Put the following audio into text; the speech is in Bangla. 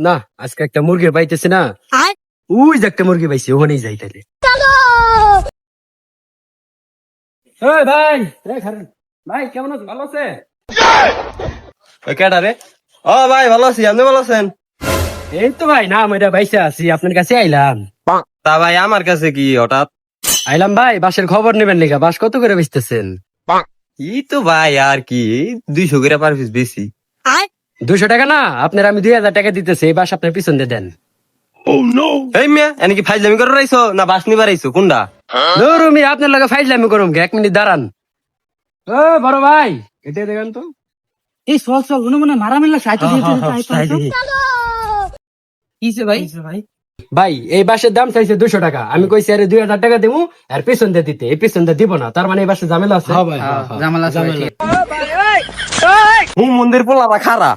না আজকে একটা মুরগি পাইতেছি না, ওই যে একটা মুরগি পাইছি, ওখানেই যাই তাহলে। এই ভাই, এই খারান। ভাই কেমন আছো, ভালো আছে? কেডা রে? ও ভাই ভালো আছি, আপনি ভালো আছেন? এই তো ভাই, নাম এটা বাইসে আছি, আপনার কাছে আইলাম। তা ভাই আমার কাছে কি হঠাৎ? আইলাম ভাই, বাসের খবর নেবেন লেগা। বাস কত করে বেচতেছেন? এই তো ভাই আর কি 200 করে পার পিস বেশি। 200 টাকা না, আপনার আমি 2000 টাকা দিতেছি, এই বাস আপনার পিছন দিয়ে দেন। এই মিয়া এনে কি ফাইজলামি করে রাইছো না বাস নিবার আইছো কোনটা? রুমি আপনার লগে ফাইজলামি করুম, 1 মিনিট দাঁড়ান। ও বড় ভাই, এটা দেখেন তো। এই চল চল মনে মনে মারামিল্লা সাইতে কিসে ভাই? ভাই এই বাসের দাম চাইছে 200 টাকা, আমি কইছি আরে 2000 টাকা দেবো আর পেছন দিয়ে দিতে, এই পেছন দিয়ে দিব না, তার মানে এই বাসে ঝামেলা আছে। জামালা মন্দির পোলাটা খারা